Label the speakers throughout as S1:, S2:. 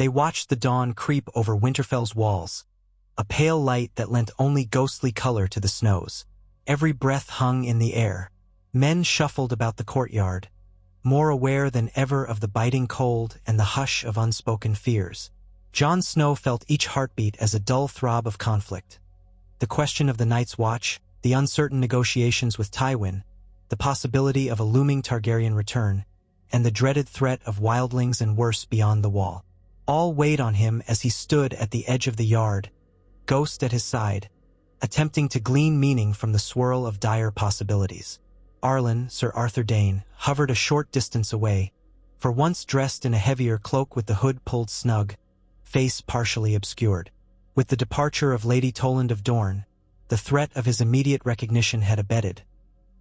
S1: They watched the dawn creep over Winterfell's walls, a pale light that lent only ghostly color to the snows. Every breath hung in the air. Men shuffled about the courtyard, more aware than ever of the biting cold and the hush of unspoken fears. Jon Snow felt each heartbeat as a dull throb of conflict. The question of the Night's Watch, the uncertain negotiations with Tywin, the possibility of a looming Targaryen return, and the dreaded threat of wildlings and worse beyond the wall. All weighed on him as he stood at the edge of the yard, Ghost at his side, attempting to glean meaning from the swirl of dire possibilities. Arlen, Sir Arthur Dayne, hovered a short distance away, for once dressed in a heavier cloak with the hood pulled snug, face partially obscured. With the departure of Lady Toland of Dorne, the threat of his immediate recognition had abated,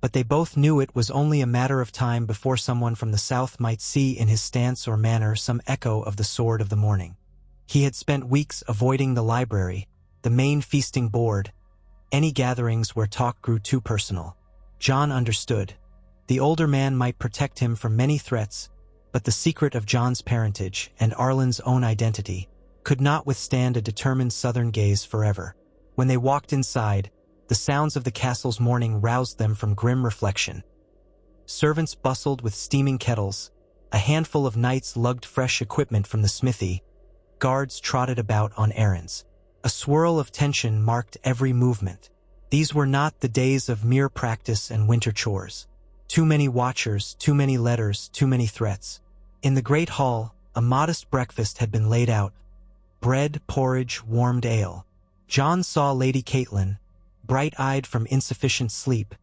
S1: but they both knew it was only a matter of time before someone from the south might see in his stance or manner some echo of the Sword of the Morning. He had spent weeks avoiding the library, the main feasting board, any gatherings where talk grew too personal. Jon understood. The older man might protect him from many threats, but the secret of Jon's parentage and Arlen's own identity could not withstand a determined southern gaze forever. When they walked inside, the sounds of the castle's morning roused them from grim reflection. Servants bustled with steaming kettles, a handful of knights lugged fresh equipment from the smithy, guards trotted about on errands. A swirl of tension marked every movement. These were not the days of mere practice and winter chores. Too many watchers, too many letters, too many threats. In the great hall, a modest breakfast had been laid out. Bread, porridge, warmed ale. Jon saw Lady Catelyn, bright-eyed from insufficient sleep,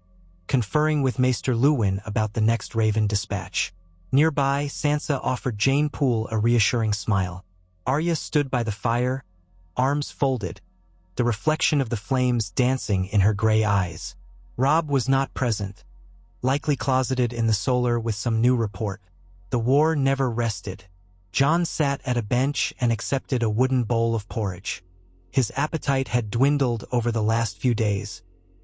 S1: conferring with Maester Luwin about the next Raven dispatch. Nearby, Sansa offered Jane Poole a reassuring smile. Arya stood by the fire, arms folded, the reflection of the flames dancing in her gray eyes. Robb was not present, likely closeted in the solar with some new report. The war never rested. Jon sat at a bench and accepted a wooden bowl of porridge. His appetite had dwindled over the last few days,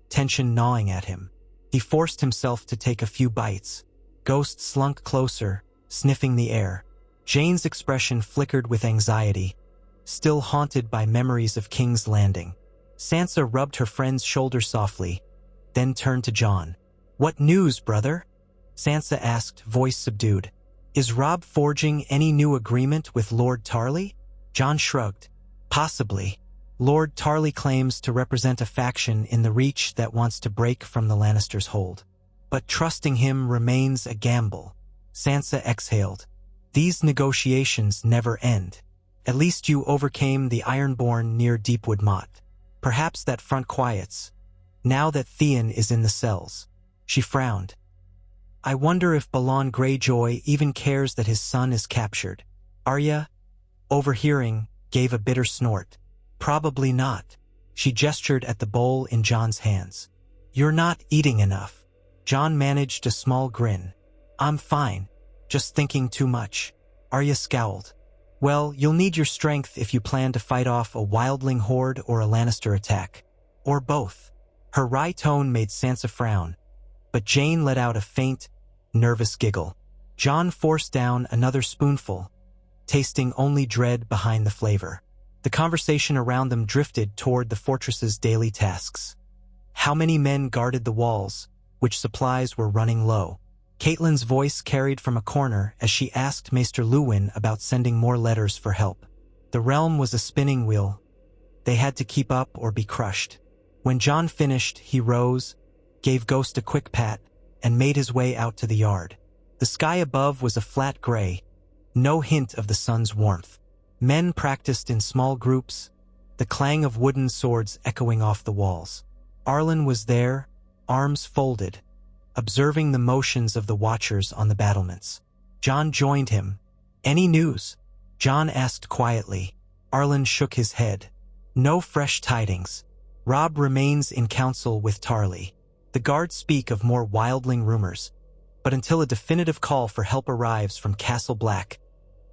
S1: tension gnawing at him. He forced himself to take a few bites. Ghost slunk closer, sniffing the air. Jane's expression flickered with anxiety, still haunted by memories of King's Landing. Sansa rubbed her friend's shoulder softly, then turned to Jon. "What news, brother?" Sansa asked, voice subdued. "Is Robb forging any new agreement with Lord Tarly?" Jon shrugged. "Possibly. Lord Tarly claims to represent a faction in the Reach that wants to break from the Lannisters' hold. But trusting him remains a gamble." Sansa exhaled. "These negotiations never end. At least you overcame the Ironborn near Deepwood Motte. Perhaps that front quiets, now that Theon is in the cells." She frowned. "I wonder if Balon Greyjoy even cares that his son is captured." Arya, overhearing, gave a bitter snort. "Probably not." She gestured at the bowl in Jon's hands. "You're not eating enough." Jon managed a small grin. "I'm fine, just thinking too much." Arya scowled. "Well, you'll need your strength if you plan to fight off a wildling horde or a Lannister attack. Or both." Her wry tone made Sansa frown, but Jane let out a faint, nervous giggle. Jon forced down another spoonful, tasting only dread behind the flavor. The conversation around them drifted toward the fortress's daily tasks. How many men guarded the walls, which supplies were running low? Catelyn's voice carried from a corner as she asked Maester Luwin about sending more letters for help. The realm was a spinning wheel. They had to keep up or be crushed. When Jon finished, he rose, gave Ghost a quick pat, and made his way out to the yard. The sky above was a flat gray, no hint of the sun's warmth. Men practiced in small groups, the clang of wooden swords echoing off the walls. Arlen was there, arms folded, observing the motions of the watchers on the battlements. Jon joined him. "Any news?" Jon asked quietly. Arlen shook his head. "No fresh tidings. Robb remains in council with Tarly. The guards speak of more wildling rumors, but until a definitive call for help arrives from Castle Black,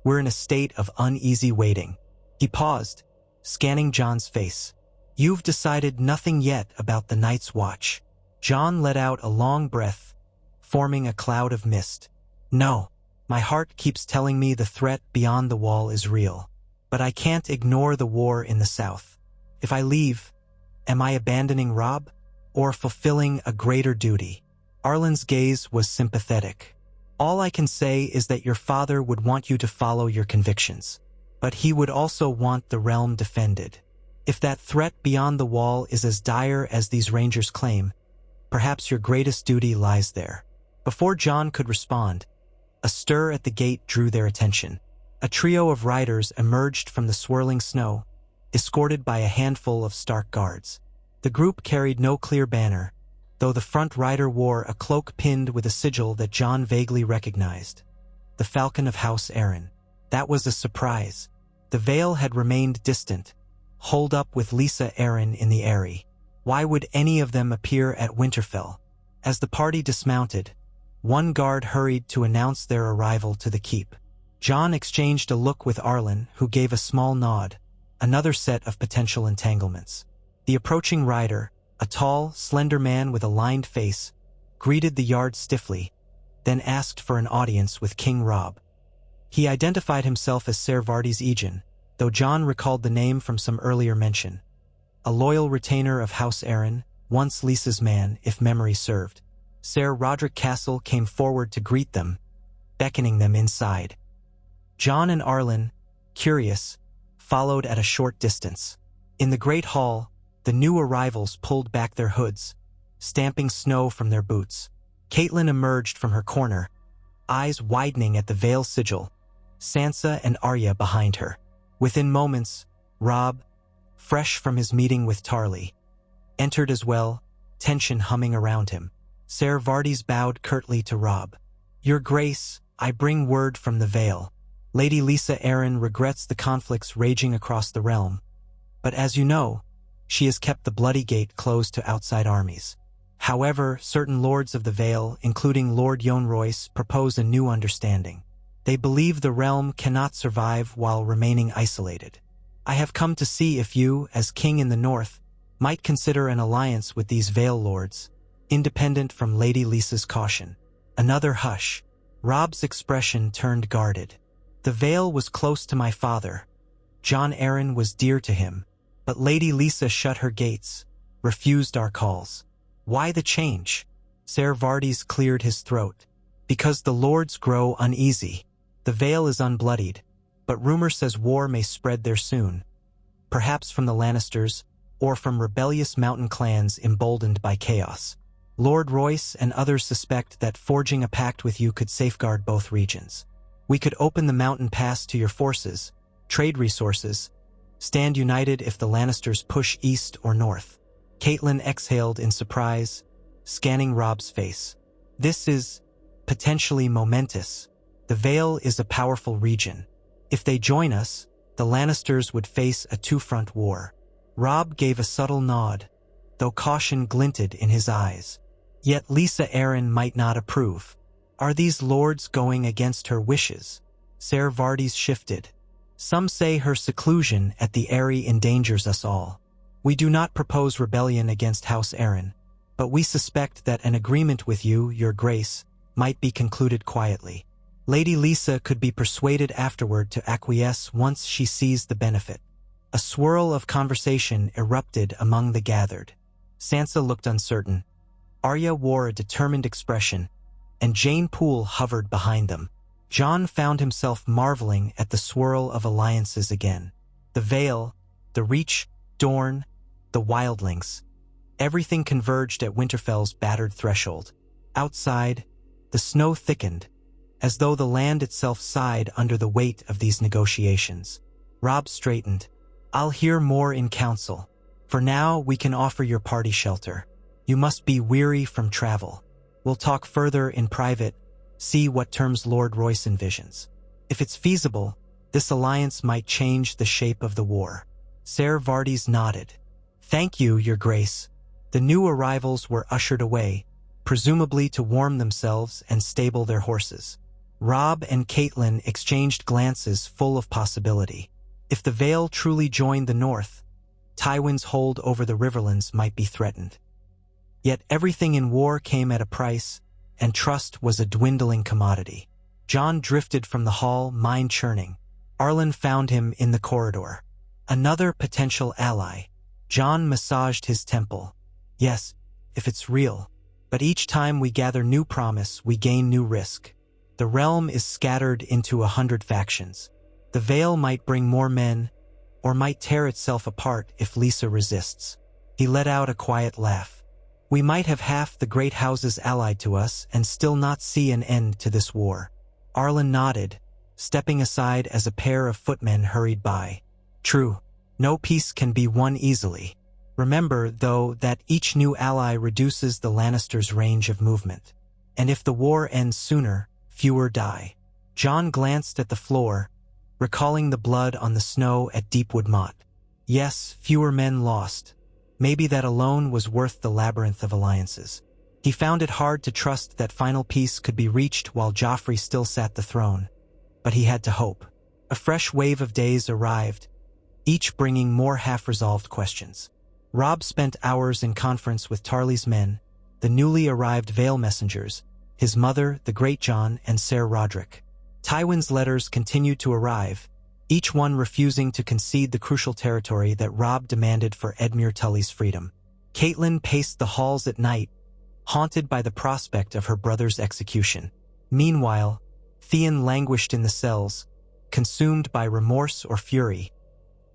S1: we're in a state of uneasy waiting." He paused, scanning Jon's face. "You've decided nothing yet about the Night's Watch." Jon let out a long breath, forming a cloud of mist. "No, my heart keeps telling me the threat beyond the wall is real. But I can't ignore the war in the south. If I leave, am I abandoning Rob? Or fulfilling a greater duty? Arlen's gaze was sympathetic. All I can say is that your father would want you to follow your convictions. But he would also want the realm defended. If that threat beyond the wall is as dire as these rangers claim, perhaps your greatest duty lies there. Before Jon could respond, a stir at the gate drew their attention. A trio of riders emerged from the swirling snow, escorted by a handful of Stark guards. The group carried no clear banner, though the front rider wore a cloak pinned with a sigil that Jon vaguely recognized. The Falcon of House Arryn. That was a surprise. The Vale had remained distant, holed up with Lysa Arryn in the Eyrie. Why would any of them appear at Winterfell? As the party dismounted, one guard hurried to announce their arrival to the keep. Jon exchanged a look with Arlen, who gave a small nod, another set of potential entanglements. The approaching rider, a tall, slender man with a lined face, greeted the yard stiffly, then asked for an audience with King Robb. He identified himself as Ser Vardis Egen, though Jon recalled the name from some earlier mention. A loyal retainer of House Arryn, once Lysa's man, if memory served. Ser Roderick Castle came forward to greet them, beckoning them inside. Jon and Arlen, curious, followed at a short distance. In the great hall, the new arrivals pulled back their hoods, stamping snow from their boots. Catelyn emerged from her corner, eyes widening at the Vale sigil, Sansa and Arya behind her. Within moments, Robb, fresh from his meeting with Tarly, entered as well, tension humming around him. Ser Vardis bowed curtly to Robb. "Your Grace, I bring word from the Vale. Lady Lysa Arryn regrets the conflicts raging across the realm, but as you know, she has kept the Bloody Gate closed to outside armies. However, certain lords of the Vale, including Lord Yohn Royce, propose a new understanding. They believe the realm cannot survive while remaining isolated. I have come to see if you, as king in the north, might consider an alliance with these Vale lords, independent from Lady Lysa's caution." Another hush. Robb's expression turned guarded. The Vale was close to my father. Jon Arryn was dear to him, but Lady Lysa shut her gates, refused our calls. Why the change? Ser Vardis cleared his throat. Because the lords grow uneasy. The Vale is unbloodied, but rumor says war may spread there soon. Perhaps from the Lannisters, or from rebellious mountain clans emboldened by chaos. Lord Royce and others suspect that forging a pact with you could safeguard both regions. We could open the mountain pass to your forces, trade resources, stand united if the Lannisters push east or north. Catelyn exhaled in surprise, scanning Robb's face. This is potentially momentous. The Vale is a powerful region. If they join us, the Lannisters would face a two-front war. Robb gave a subtle nod, though caution glinted in his eyes. Yet Lysa Arryn might not approve. Are these lords going against her wishes? Ser Vardis shifted. Some say her seclusion at the Eyrie endangers us all. We do not propose rebellion against House Arryn, but we suspect that an agreement with you, your grace, might be concluded quietly. Lady Lysa could be persuaded afterward to acquiesce once she sees the benefit. A swirl of conversation erupted among the gathered. Sansa looked uncertain. Arya wore a determined expression, and Jane Poole hovered behind them. Jon found himself marveling at the swirl of alliances again. The Vale, the Reach, Dorne, the Wildlings. Everything converged at Winterfell's battered threshold. Outside, the snow thickened, as though the land itself sighed under the weight of these negotiations. Robb straightened. "I'll hear more in council. For now, we can offer your party shelter. You must be weary from travel. We'll talk further in private, see what terms Lord Royce envisions. If it's feasible, this alliance might change the shape of the war." Ser Vardis nodded. "Thank you, your grace." The new arrivals were ushered away, presumably to warm themselves and stable their horses. Robb and Catelyn exchanged glances full of possibility. If the Vale truly joined the north, Tywin's hold over the Riverlands might be threatened. Yet everything in war came at a price, and trust was a dwindling commodity. Jon drifted from the hall, mind churning. Arlen found him in the corridor. Another potential ally. Jon massaged his temple. Yes, if it's real. But each time we gather new promise, we gain new risk. The realm is scattered into 100 factions. The Veil might bring more men, or might tear itself apart if Lisa resists. He let out a quiet laugh. We might have half the great houses allied to us and still not see an end to this war. Arlen nodded, stepping aside as a pair of footmen hurried by. True, no peace can be won easily. Remember, though, that each new ally reduces the Lannisters' range of movement. And if the war ends sooner, fewer die. Jon glanced at the floor, recalling the blood on the snow at Deepwood Motte. Yes, fewer men lost. Maybe that alone was worth the labyrinth of alliances. He found it hard to trust that final peace could be reached while Joffrey still sat the throne. But he had to hope. A fresh wave of days arrived, each bringing more half-resolved questions. Robb spent hours in conference with Tarly's men, the newly arrived Vale messengers, his mother, the Great Jon, and Ser Roderick. Tywin's letters continued to arrive, each one refusing to concede the crucial territory that Robb demanded for Edmure Tully's freedom. Catelyn paced the halls at night, haunted by the prospect of her brother's execution. Meanwhile, Theon languished in the cells, consumed by remorse or fury.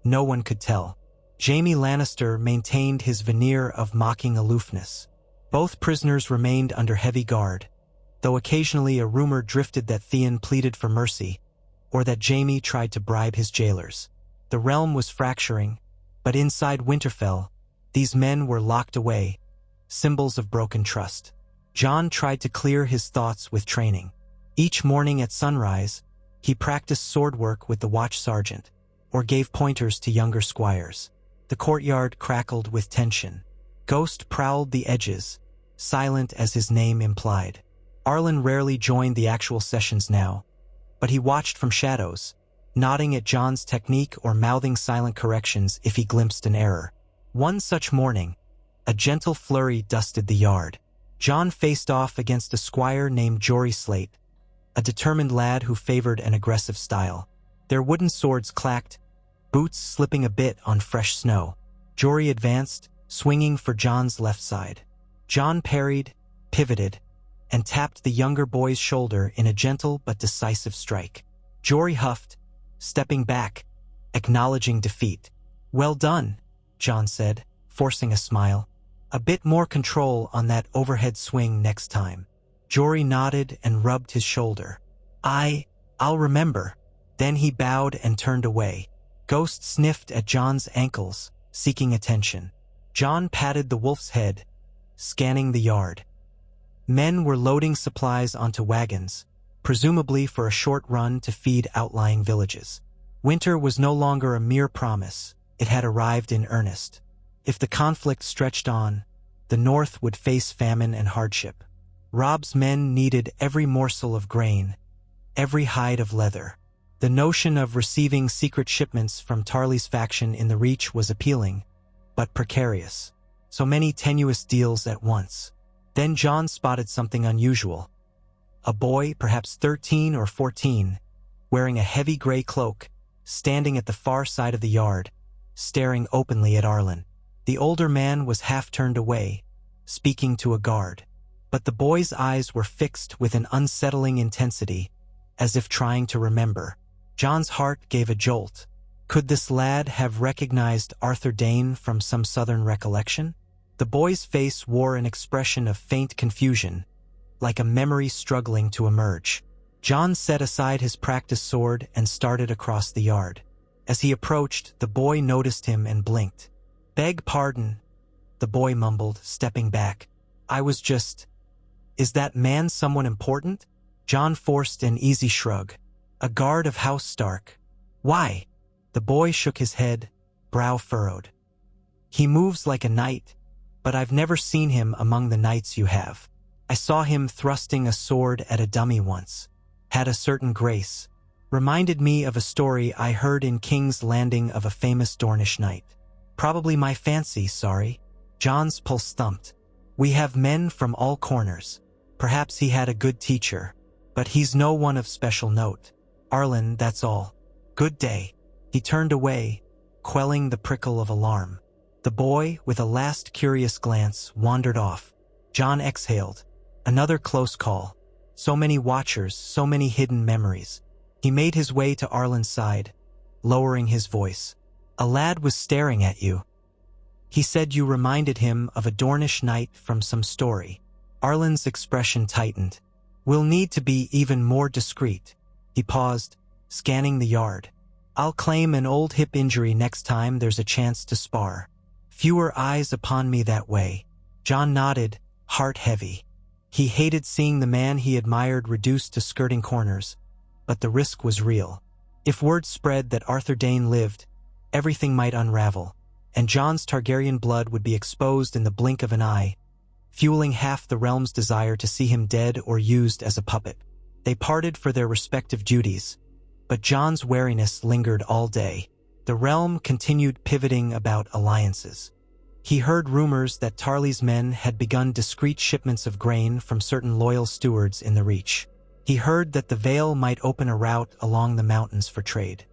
S1: No one could tell. Jaime Lannister maintained his veneer of mocking aloofness. Both prisoners remained under heavy guard, though occasionally a rumor drifted that Theon pleaded for mercy, or that Jaime tried to bribe his jailers. The realm was fracturing, but inside Winterfell, these men were locked away, symbols of broken trust. Jon tried to clear his thoughts with training. Each morning at sunrise, he practiced sword work with the watch sergeant, or gave pointers to younger squires. The courtyard crackled with tension. Ghost prowled the edges, silent as his name implied. Arlen rarely joined the actual sessions now, but he watched from shadows, nodding at Jon's technique or mouthing silent corrections if he glimpsed an error. One such morning, a gentle flurry dusted the yard. Jon faced off against a squire named Jory Slate, a determined lad who favored an aggressive style. Their wooden swords clacked, boots slipping a bit on fresh snow. Jory advanced, swinging for Jon's left side. Jon parried, pivoted, and tapped the younger boy's shoulder in a gentle but decisive strike. Jory huffed, stepping back, acknowledging defeat. "Well done," Jon said, forcing a smile. "A bit more control on that overhead swing next time." Jory nodded and rubbed his shoulder. I'll remember." Then he bowed and turned away. Ghost sniffed at Jon's ankles, seeking attention. Jon patted the wolf's head, scanning the yard. Men were loading supplies onto wagons, presumably for a short run to feed outlying villages. Winter was no longer a mere promise, it had arrived in earnest. If the conflict stretched on, the North would face famine and hardship. Robb's men needed every morsel of grain, every hide of leather. The notion of receiving secret shipments from Tarly's faction in the Reach was appealing, but precarious. So many tenuous deals at once. Then Jon spotted something unusual. A boy, perhaps 13 or 14, wearing a heavy gray cloak, standing at the far side of the yard, staring openly at Arlen. The older man was half turned away, speaking to a guard. But the boy's eyes were fixed with an unsettling intensity, as if trying to remember. Jon's heart gave a jolt. Could this lad have recognized Arthur Dayne from some southern recollection? The boy's face wore an expression of faint confusion, like a memory struggling to emerge. Jon set aside his practice sword and started across the yard. As he approached, the boy noticed him and blinked. "Beg pardon," the boy mumbled, stepping back. Is that man someone important?" Jon forced an easy shrug. "A guard of House Stark." "Why?" The boy shook his head, brow furrowed. "He moves like a knight, but I've never seen him among the knights you have. I saw him thrusting a sword at a dummy once. Had a certain grace. Reminded me of a story I heard in King's Landing of a famous Dornish knight. Probably my fancy, sorry." Jon's pulse thumped. "We have men from all corners. Perhaps he had a good teacher, but he's no one of special note. Arlen, that's all." Good day. He turned away, quelling the prickle of alarm. The boy, with a last curious glance, wandered off. Jon exhaled. Another close call. So many watchers, so many hidden memories. He made his way to Arlen's side, lowering his voice. A lad was staring at you. He said you reminded him of a Dornish knight from some story. Arlen's expression tightened. We'll need to be even more discreet. He paused, scanning the yard. I'll claim an old hip injury next time there's a chance to spar. Fewer eyes upon me that way. Jon nodded, heart heavy. He hated seeing the man he admired reduced to skirting corners, but the risk was real. If word spread that Arthur Dayne lived, everything might unravel, and Jon's Targaryen blood would be exposed in the blink of an eye, fueling half the realm's desire to see him dead or used as a puppet. They parted for their respective duties, but Jon's wariness lingered all day. The realm continued pivoting about alliances. He heard rumors that Tarly's men had begun discreet shipments of grain from certain loyal stewards in the Reach. He heard that the Vale might open a route along the mountains for trade.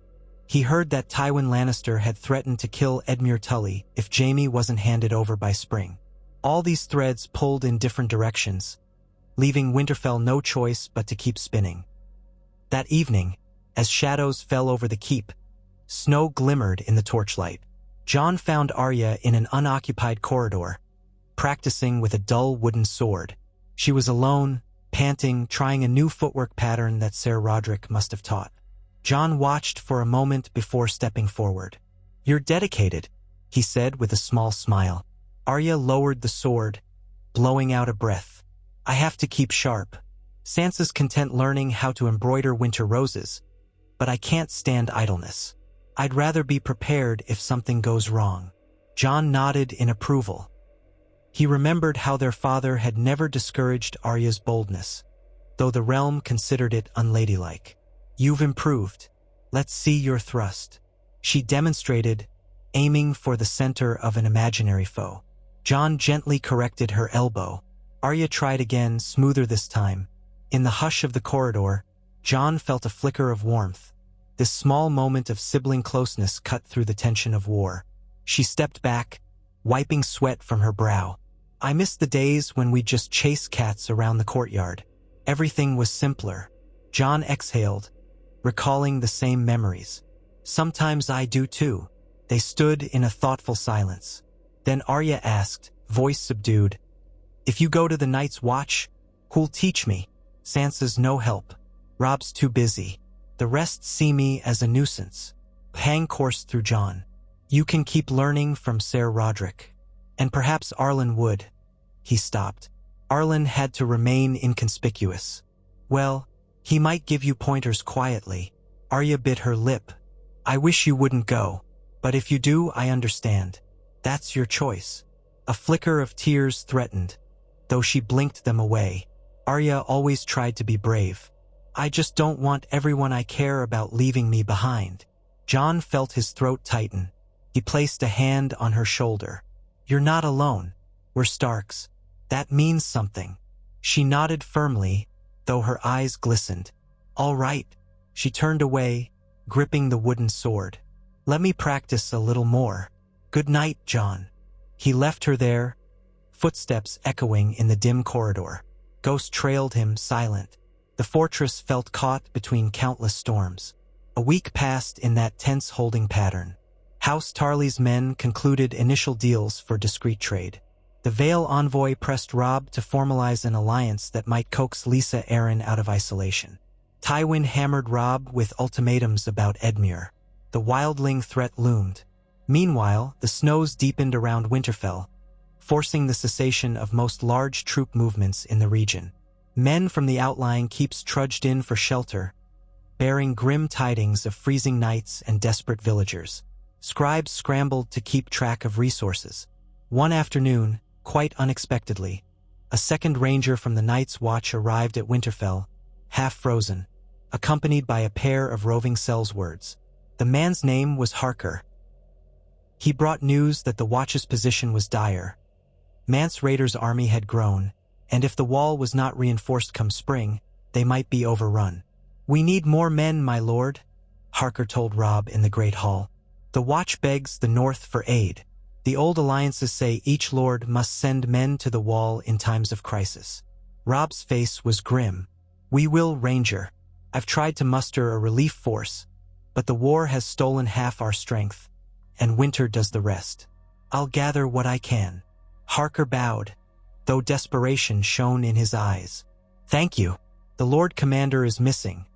S1: He heard that Tywin Lannister had threatened to kill Edmure Tully if Jaime wasn't handed over by spring. All these threads pulled in different directions, leaving Winterfell no choice but to keep spinning. That evening, as shadows fell over the keep, snow glimmered in the torchlight. Jon found Arya in an unoccupied corridor, practicing with a dull wooden sword. She was alone, panting, trying a new footwork pattern that Ser Roderick must have taught. Jon watched for a moment before stepping forward. "You're dedicated," he said with a small smile. Arya lowered the sword, blowing out a breath. "I have to keep sharp. Sansa's content learning how to embroider winter roses, but I can't stand idleness. I'd rather be prepared if something goes wrong." Jon nodded in approval. He remembered how their father had never discouraged Arya's boldness, though the realm considered it unladylike. "You've improved. Let's see your thrust." She demonstrated, aiming for the center of an imaginary foe. Jon gently corrected her elbow. Arya tried again, smoother this time. In the hush of the corridor, Jon felt a flicker of warmth. This small moment of sibling closeness cut through the tension of war. She stepped back, wiping sweat from her brow. "I miss the days when we'd just chase cats around the courtyard. Everything was simpler." Jon exhaled, recalling the same memories. "Sometimes I do too." They stood in a thoughtful silence. Then Arya asked, voice subdued, "If you go to the Night's Watch, who'll teach me? Sansa's no help. Rob's too busy. The rest see me as a nuisance." Pang coursed through Jon. "You can keep learning from Ser Roderick. And perhaps Arlen would." He stopped. Arlen had to remain inconspicuous. "Well, he might give you pointers quietly." Arya bit her lip. "I wish you wouldn't go. But if you do, I understand. That's your choice." A flicker of tears threatened, though she blinked them away. Arya always tried to be brave. "I just don't want everyone I care about leaving me behind." Jon felt his throat tighten. He placed a hand on her shoulder. "You're not alone. We're Starks. That means something." She nodded firmly, though her eyes glistened. "All right." She turned away, gripping the wooden sword. "Let me practice a little more. Good night, Jon." He left her there, footsteps echoing in the dim corridor. Ghost trailed him, silent. The fortress felt caught between countless storms. A week passed in that tense holding pattern. House Tarly's men concluded initial deals for discreet trade. The Vale envoy pressed Robb to formalize an alliance that might coax Lysa Arryn out of isolation. Tywin hammered Robb with ultimatums about Edmure. The wildling threat loomed. Meanwhile, the snows deepened around Winterfell, forcing the cessation of most large troop movements in the region. Men from the outlying keeps trudged in for shelter, bearing grim tidings of freezing nights and desperate villagers. Scribes scrambled to keep track of resources. One afternoon, quite unexpectedly, a second ranger from the Night's Watch arrived at Winterfell, half frozen, accompanied by a pair of roving sellswords. The man's name was Harker. He brought news that the Watch's position was dire. Mance Rayder's army had grown, and if the wall was not reinforced come spring, they might be overrun. "We need more men, my lord," Harker told Robb in the Great Hall. The Watch begs the North for aid. The old alliances say each lord must send men to the wall in times of crisis. Robb's face was grim. We will, Ranger. I've tried to muster a relief force, but the war has stolen half our strength, and winter does the rest. I'll gather what I can. Harker bowed, though desperation shone in his eyes. Thank you. The Lord Commander is missing.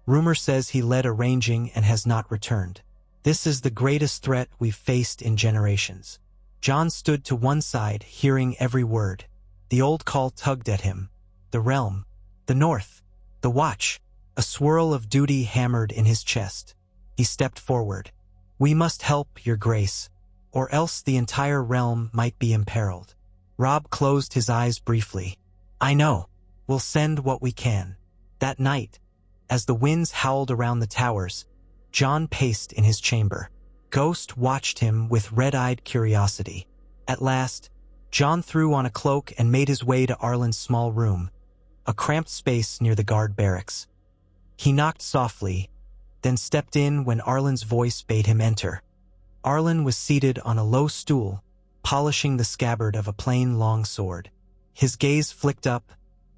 S1: Rumor says he led a ranging and has not returned. This is the greatest threat we've faced in generations. Jon stood to one side, hearing every word. The old call tugged at him. The realm, the North, the Watch. A swirl of duty hammered in his chest. He stepped forward. We must help, Your Grace, or else the entire realm might be imperiled. Robb closed his eyes briefly. I know. We'll send what we can. That night, as the winds howled around the towers, Jon paced in his chamber. Ghost watched him with red-eyed curiosity. At last, Jon threw on a cloak and made his way to Arlen's small room, a cramped space near the guard barracks. He knocked softly, then stepped in when Arlen's voice bade him enter. Arlen was seated on a low stool, polishing the scabbard of a plain long sword. His gaze flicked up,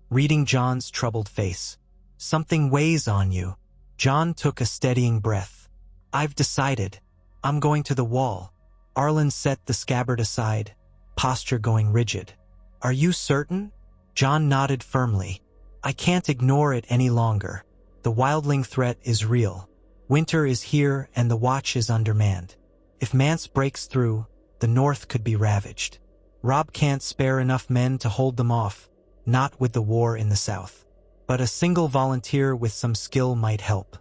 S1: reading Jon's troubled face. Something weighs on you. Jon took a steadying breath. I've decided. I'm going to the wall. Arlen set the scabbard aside, posture going rigid. Are you certain? Jon nodded firmly. I can't ignore it any longer. The wildling threat is real. Winter is here and the Watch is undermanned. If Mance breaks through, the North could be ravaged. Robb can't spare enough men to hold them off, not with the war in the South. But a single volunteer with some skill might help.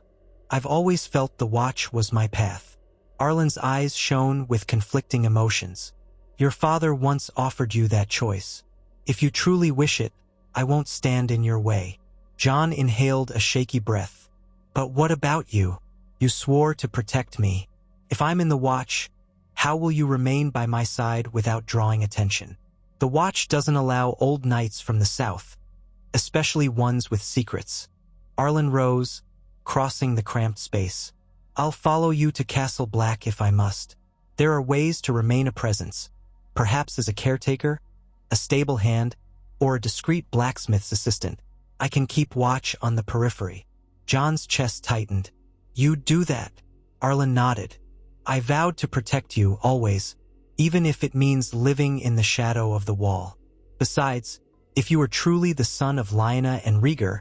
S1: I've always felt the Watch was my path. Arlen's eyes shone with conflicting emotions. Your father once offered you that choice. If you truly wish it, I won't stand in your way. Jon inhaled a shaky breath. But what about you? You swore to protect me. If I'm in the Watch, how will you remain by my side without drawing attention? The Watch doesn't allow old knights from the South, especially ones with secrets. Arlen rose, crossing the cramped space. I'll follow you to Castle Black if I must. There are ways to remain a presence, perhaps as a caretaker, a stable hand, or a discreet blacksmith's assistant. I can keep watch on the periphery. Jon's chest tightened. You'd do that? Arlen nodded. I vowed to protect you, always, even if it means living in the shadow of the wall. Besides, if you are truly the son of Lyanna and Rhaegar,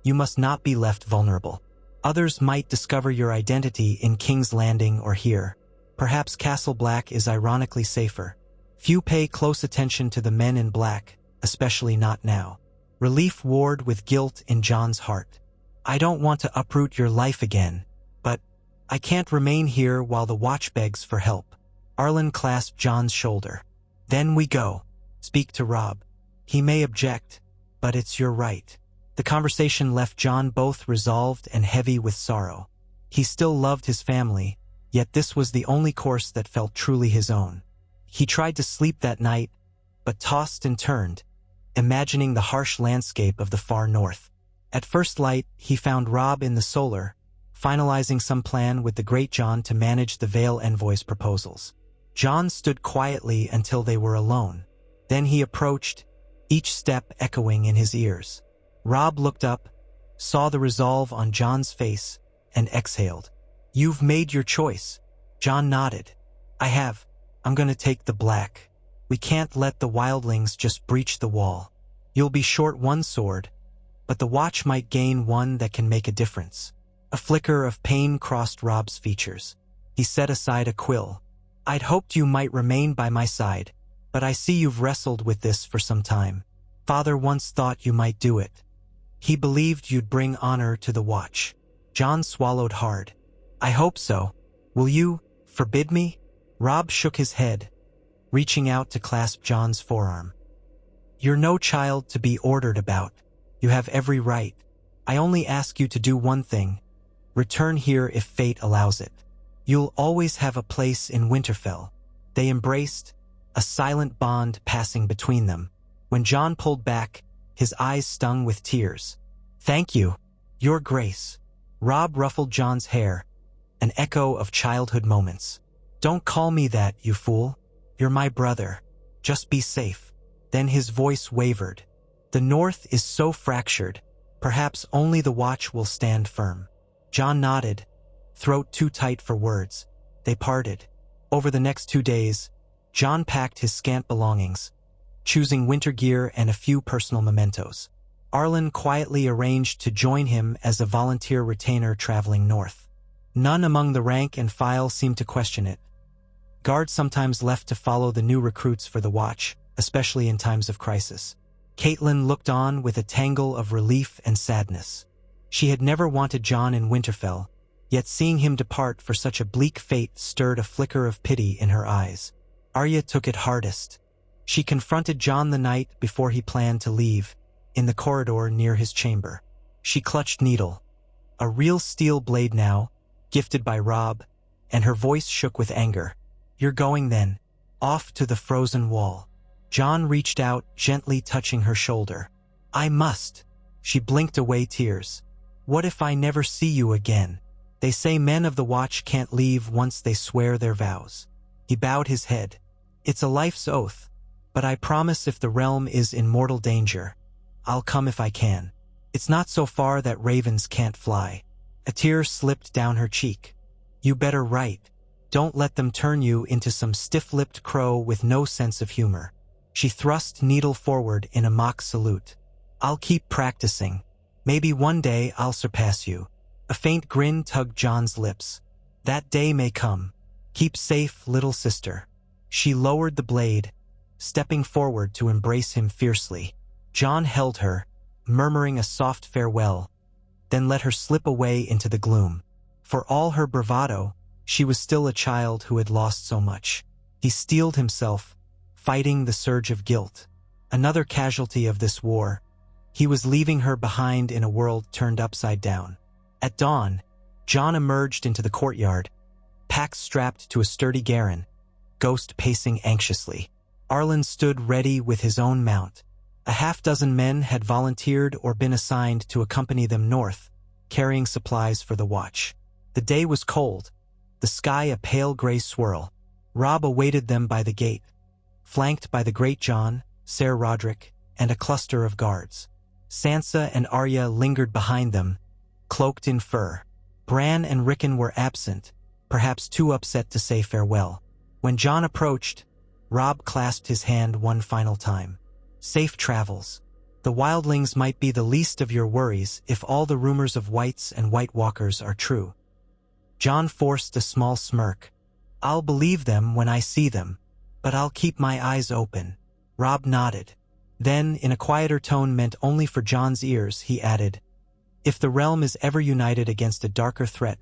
S1: you must not be left vulnerable. Others might discover your identity in King's Landing or here. Perhaps Castle Black is ironically safer. Few pay close attention to the men in black, especially not now. Relief warred with guilt in Jon's heart. I don't want to uproot your life again, but I can't remain here while the Watch begs for help. Arlen clasped Jon's shoulder. Then we go. Speak to Robb. He may object, but it's your right. The conversation left Jon both resolved and heavy with sorrow. He still loved his family, yet this was the only course that felt truly his own. He tried to sleep that night, but tossed and turned, imagining the harsh landscape of the far north. At first light, he found Robb in the Solar, finalizing some plan with the Great Jon to manage the Vale Envoy's proposals. Jon stood quietly until they were alone. Then he approached, each step echoing in his ears. Robb looked up, saw the resolve on Jon's face, and exhaled. You've made your choice. Jon nodded. I have. I'm gonna take the black. We can't let the wildlings just breach the wall. You'll be short one sword, but the Watch might gain one that can make a difference. A flicker of pain crossed Robb's features. He set aside a quill. I'd hoped you might remain by my side, but I see you've wrestled with this for some time. Father once thought you might do it. He believed you'd bring honor to the Watch. Jon swallowed hard. I hope so. Will you forbid me? Robb shook his head, reaching out to clasp Jon's forearm. You're no child to be ordered about. You have every right. I only ask you to do one thing. Return here if fate allows it. You'll always have a place in Winterfell. They embraced, a silent bond passing between them. When Jon pulled back, his eyes stung with tears. Thank you, Your Grace. Robb ruffled Jon's hair, an echo of childhood moments. "Don't call me that, you fool. You're my brother. Just be safe." Then his voice wavered. "The North is so fractured. Perhaps only the Watch will stand firm." Jon nodded, throat too tight for words. They parted. Over the next 2 days, Jon packed his scant belongings, choosing winter gear and a few personal mementos. Arlen quietly arranged to join him as a volunteer retainer traveling north. None among the rank and file seemed to question it. Guards sometimes left to follow the new recruits for the Watch, especially in times of crisis. Caitlin looked on with a tangle of relief and sadness. She had never wanted Jon in Winterfell, yet seeing him depart for such a bleak fate stirred a flicker of pity in her eyes. Arya took it hardest. She confronted Jon the night before he planned to leave, in the corridor near his chamber. She clutched Needle, a real steel blade now, gifted by Robb, and her voice shook with anger. "You're going then, off to the frozen wall." Jon reached out, gently touching her shoulder. "I must." She blinked away tears. "What if I never see you again? They say men of the Watch can't leave once they swear their vows." He bowed his head. "It's a life's oath, but I promise if the realm is in mortal danger, I'll come if I can. It's not so far that ravens can't fly." A tear slipped down her cheek. "You better write. Don't let them turn you into some stiff-lipped crow with no sense of humor." She thrust Needle forward in a mock salute. "I'll keep practicing. Maybe one day I'll surpass you." A faint grin tugged Jon's lips. "That day may come. Keep safe, little sister." She lowered the blade, stepping forward to embrace him fiercely. Jon held her, murmuring a soft farewell, then let her slip away into the gloom. For all her bravado, she was still a child who had lost so much. He steeled himself, fighting the surge of guilt. Another casualty of this war. He was leaving her behind in a world turned upside down. At dawn, Jon emerged into the courtyard, pack strapped to a sturdy Garen, Ghost pacing anxiously. Arlen stood ready with his own mount. A half-dozen men had volunteered or been assigned to accompany them north, carrying supplies for the Watch. The day was cold, the sky a pale gray swirl. Robb awaited them by the gate, flanked by the Great Jon, Ser Roderick, and a cluster of guards. Sansa and Arya lingered behind them, cloaked in fur. Bran and Rickon were absent, perhaps too upset to say farewell. When Jon approached, Robb clasped his hand one final time. "Safe travels. The wildlings might be the least of your worries if all the rumors of whites and White Walkers are true." Jon forced a small smirk. "I'll believe them when I see them, but I'll keep my eyes open." Robb nodded. Then, in a quieter tone meant only for Jon's ears, he added, "If the realm is ever united against a darker threat,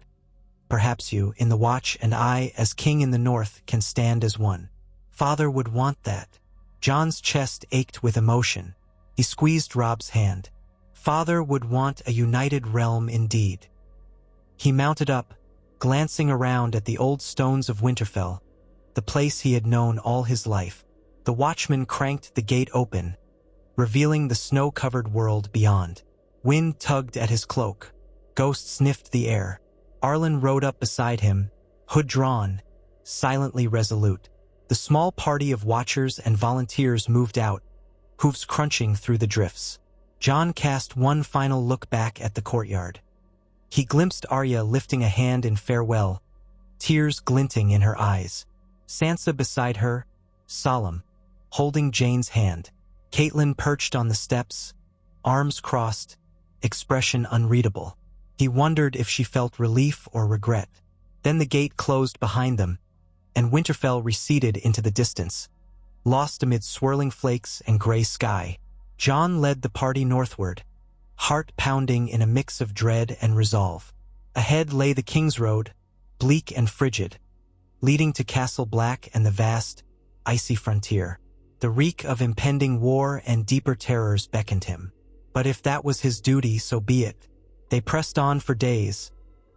S1: perhaps you, in the Watch, and I, as king in the North, can stand as one. Father would want that." Jon's chest ached with emotion. He squeezed Robb's hand. "Father would want a united realm indeed." He mounted up, glancing around at the old stones of Winterfell, the place he had known all his life. The watchman cranked the gate open, revealing the snow-covered world beyond. Wind tugged at his cloak. Ghost sniffed the air. Arlen rode up beside him, hood drawn, silently resolute. The small party of watchers and volunteers moved out, hooves crunching through the drifts. Jon cast one final look back at the courtyard. He glimpsed Arya lifting a hand in farewell, tears glinting in her eyes. Sansa beside her, solemn, holding Jaine's hand. Caitlin perched on the steps, arms crossed, expression unreadable. He wondered if she felt relief or regret. Then the gate closed behind them, and Winterfell receded into the distance, lost amid swirling flakes and gray sky. Jon led the party northward, heart pounding in a mix of dread and resolve. Ahead lay the King's Road, bleak and frigid, leading to Castle Black and the vast, icy frontier. The reek of impending war and deeper terrors beckoned him. But if that was his duty, so be it. They pressed on for days,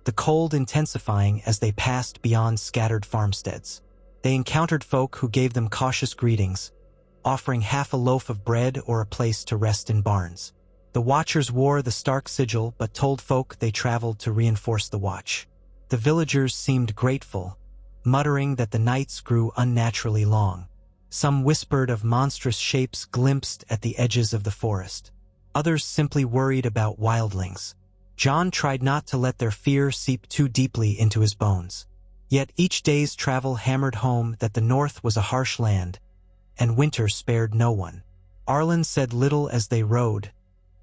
S1: the cold intensifying as they passed beyond scattered farmsteads. They encountered folk who gave them cautious greetings, offering half a loaf of bread or a place to rest in barns. The Watchers wore the stark sigil but told folk they traveled to reinforce the Watch. The villagers seemed grateful, muttering that the nights grew unnaturally long. Some whispered of monstrous shapes glimpsed at the edges of the forest. Others simply worried about wildlings. John tried not to let their fear seep too deeply into his bones. Yet each day's travel hammered home that the north was a harsh land, and winter spared no one. Arlen said little as they rode,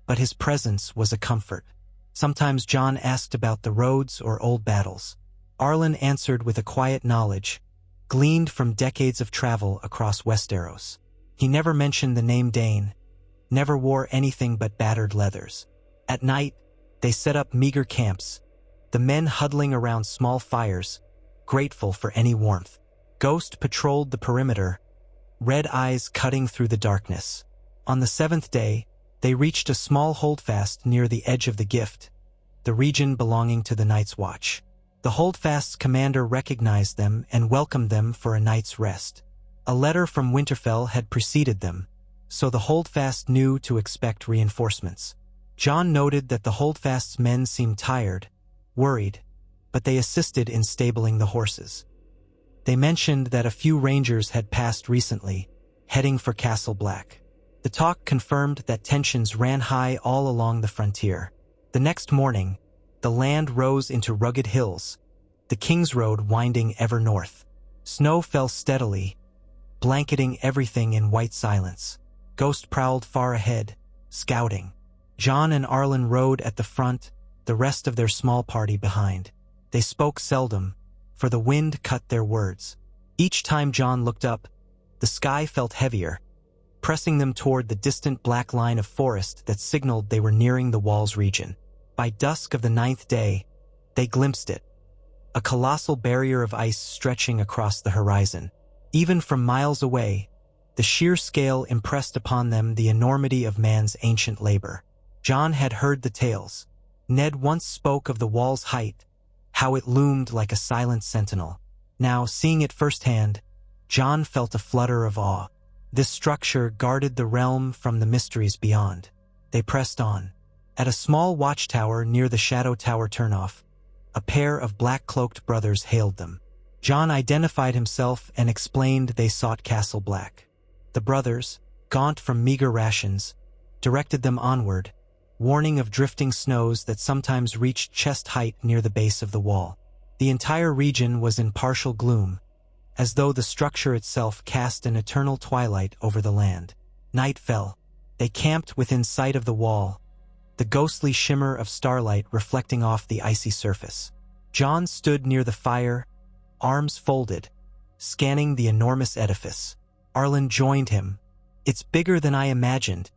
S1: but his presence was a comfort. Sometimes John asked about the roads or old battles. Arlen answered with a quiet knowledge, gleaned from decades of travel across Westeros. He never mentioned the name Dayne, never wore anything but battered leathers. At night, they set up meager camps, the men huddling around small fires, grateful for any warmth. Ghost patrolled the perimeter, red eyes cutting through the darkness. On the 7th day, they reached a small holdfast near the edge of the Gift, the region belonging to the Night's Watch. The holdfast's commander recognized them and welcomed them for a night's rest. A letter from Winterfell had preceded them, so the holdfast knew to expect reinforcements. John noted that the holdfast's men seemed tired, worried, but they assisted in stabling the horses. They mentioned that a few rangers had passed recently, heading for Castle Black. The talk confirmed that tensions ran high all along the frontier. The next morning, the land rose into rugged hills, the King's Road winding ever north. Snow fell steadily, blanketing everything in white silence. Ghost prowled far ahead, scouting. John and Arlen rode at the front, the rest of their small party behind. They spoke seldom, for the wind cut their words. Each time John looked up, the sky felt heavier, pressing them toward the distant black line of forest that signaled they were nearing the Walls region. By dusk of the 9th day, they glimpsed it, a colossal barrier of ice stretching across the horizon. Even from miles away, the sheer scale impressed upon them the enormity of man's ancient labor. John had heard the tales. Ned once spoke of the wall's height, how it loomed like a silent sentinel. Now, seeing it firsthand, John felt a flutter of awe. This structure guarded the realm from the mysteries beyond. They pressed on. At a small watchtower near the Shadow Tower turnoff, a pair of black-cloaked brothers hailed them. John identified himself and explained they sought Castle Black. The brothers, gaunt from meager rations, directed them onward, warning of drifting snows that sometimes reached chest height near the base of the wall. The entire region was in partial gloom, as though the structure itself cast an eternal twilight over the land. Night fell. They camped within sight of the wall, the ghostly shimmer of starlight reflecting off the icy surface. John stood near the fire, arms folded, scanning the enormous edifice. Arlen joined him. "It's bigger than I imagined,"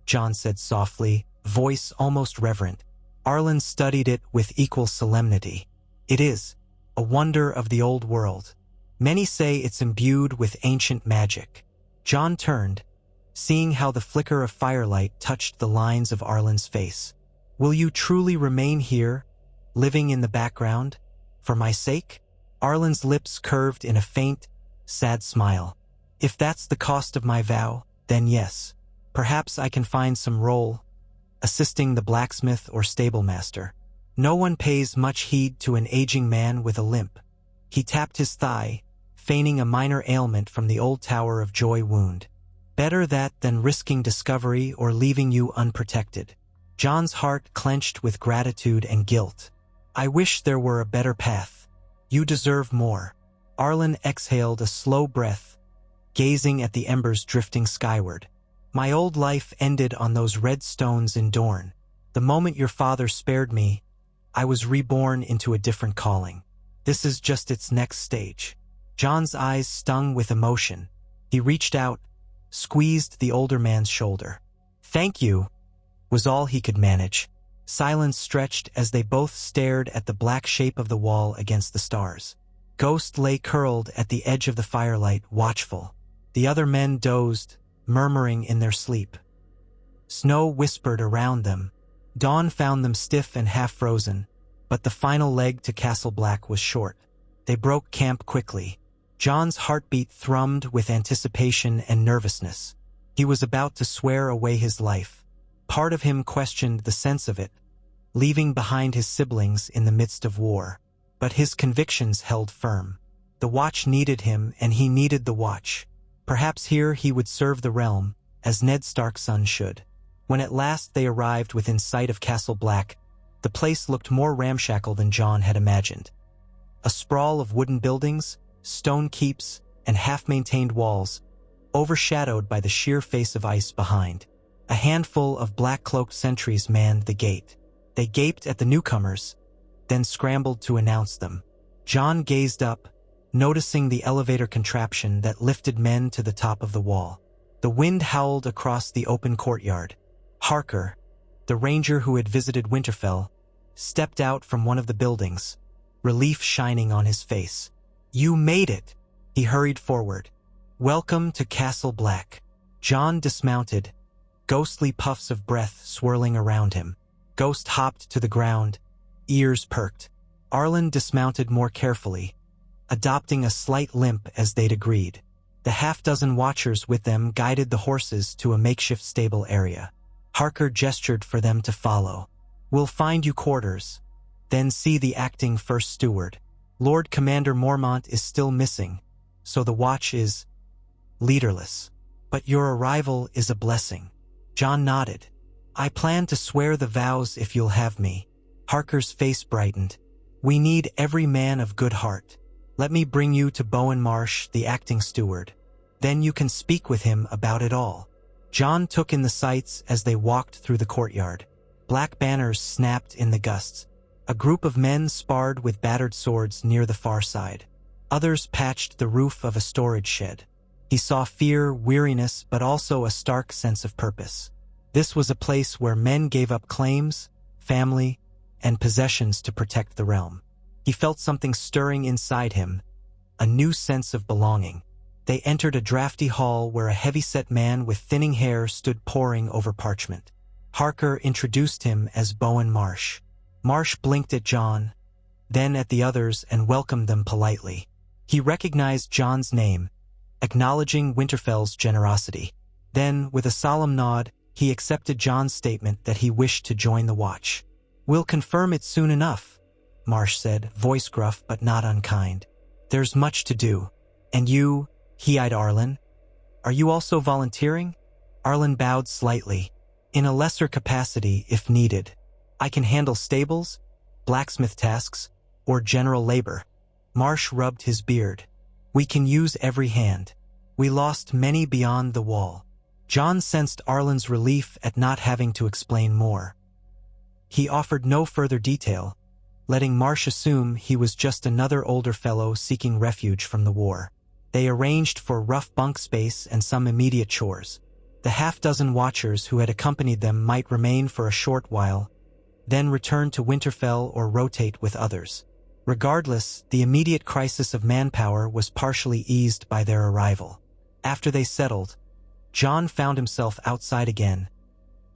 S1: John said softly, voice almost reverent. Arlen studied it with equal solemnity. "It is a wonder of the old world. Many say it's imbued with ancient magic." John turned, seeing how the flicker of firelight touched the lines of Arlen's face. "Will you truly remain here, living in the background, for my sake?" Arlen's lips curved in a faint, sad smile. "If that's the cost of my vow, then yes. Perhaps I can find some role, assisting the blacksmith or stablemaster. No one pays much heed to an aging man with a limp." He tapped his thigh, feigning a minor ailment from the old Tower of Joy wound. "Better that than risking discovery or leaving you unprotected." John's heart clenched with gratitude and guilt. "I wish there were a better path. You deserve more." Arlen exhaled a slow breath, gazing at the embers drifting skyward. "My old life ended on those red stones in Dorne. The moment your father spared me, I was reborn into a different calling. This is just its next stage." John's eyes stung with emotion. He reached out, squeezed the older man's shoulder. "Thank you," was all he could manage. Silence stretched as they both stared at the black shape of the wall against the stars. Ghost lay curled at the edge of the firelight, watchful. The other men dozed, murmuring in their sleep. Snow whispered around them. Dawn found them stiff and half-frozen, but the final leg to Castle Black was short. They broke camp quickly. John's heartbeat thrummed with anticipation and nervousness. He was about to swear away his life. Part of him questioned the sense of it, leaving behind his siblings in the midst of war. But his convictions held firm. The watch needed him, and he needed the watch. Perhaps here he would serve the realm, as Ned Stark's son should. When at last they arrived within sight of Castle Black, the place looked more ramshackle than Jon had imagined. A sprawl of wooden buildings, stone keeps, and half-maintained walls, overshadowed by the sheer face of ice behind. A handful of black-cloaked sentries manned the gate. They gaped at the newcomers, then scrambled to announce them. Jon gazed up, noticing the elevator contraption that lifted men to the top of the wall. The wind howled across the open courtyard. Harker, the ranger who had visited Winterfell, stepped out from one of the buildings, relief shining on his face. "You made it!" He hurried forward. "Welcome to Castle Black." Jon dismounted, ghostly puffs of breath swirling around him. Ghost hopped to the ground, ears perked. Arlen dismounted more carefully, adopting a slight limp as they'd agreed. The half-dozen watchers with them guided the horses to a makeshift stable area. Harker gestured for them to follow. "We'll find you quarters, then see the acting first steward. Lord Commander Mormont is still missing, so the watch is leaderless. But your arrival is a blessing." Jon nodded. "I plan to swear the vows if you'll have me." Harker's face brightened. "We need every man of good heart. Let me bring you to Bowen Marsh, the acting steward. Then you can speak with him about it all." Jon took in the sights as they walked through the courtyard. Black banners snapped in the gusts. A group of men sparred with battered swords near the far side. Others patched the roof of a storage shed. He saw fear, weariness, but also a stark sense of purpose. This was a place where men gave up claims, family, and possessions to protect the realm. He felt something stirring inside him, a new sense of belonging. They entered a drafty hall where a heavy-set man with thinning hair stood poring over parchment. Harker introduced him as Bowen Marsh. Marsh blinked at Jon, then at the others, and welcomed them politely. He recognized Jon's name, acknowledging Winterfell's generosity. Then, with a solemn nod, he accepted Jon's statement that he wished to join the watch. "We'll confirm it soon enough," Marsh said, voice gruff but not unkind. "There's much to do. And you," he eyed Arlen, "are you also volunteering?" Arlen bowed slightly. "In a lesser capacity, if needed. I can handle stables, blacksmith tasks, or general labor." Marsh rubbed his beard. "We can use every hand. We lost many beyond the wall." Jon sensed Arlen's relief at not having to explain more. He offered no further detail, letting Marsh assume he was just another older fellow seeking refuge from the war. They arranged for rough bunk space and some immediate chores. The half-dozen watchers who had accompanied them might remain for a short while, then return to Winterfell or rotate with others. Regardless, the immediate crisis of manpower was partially eased by their arrival. After they settled, Jon found himself outside again,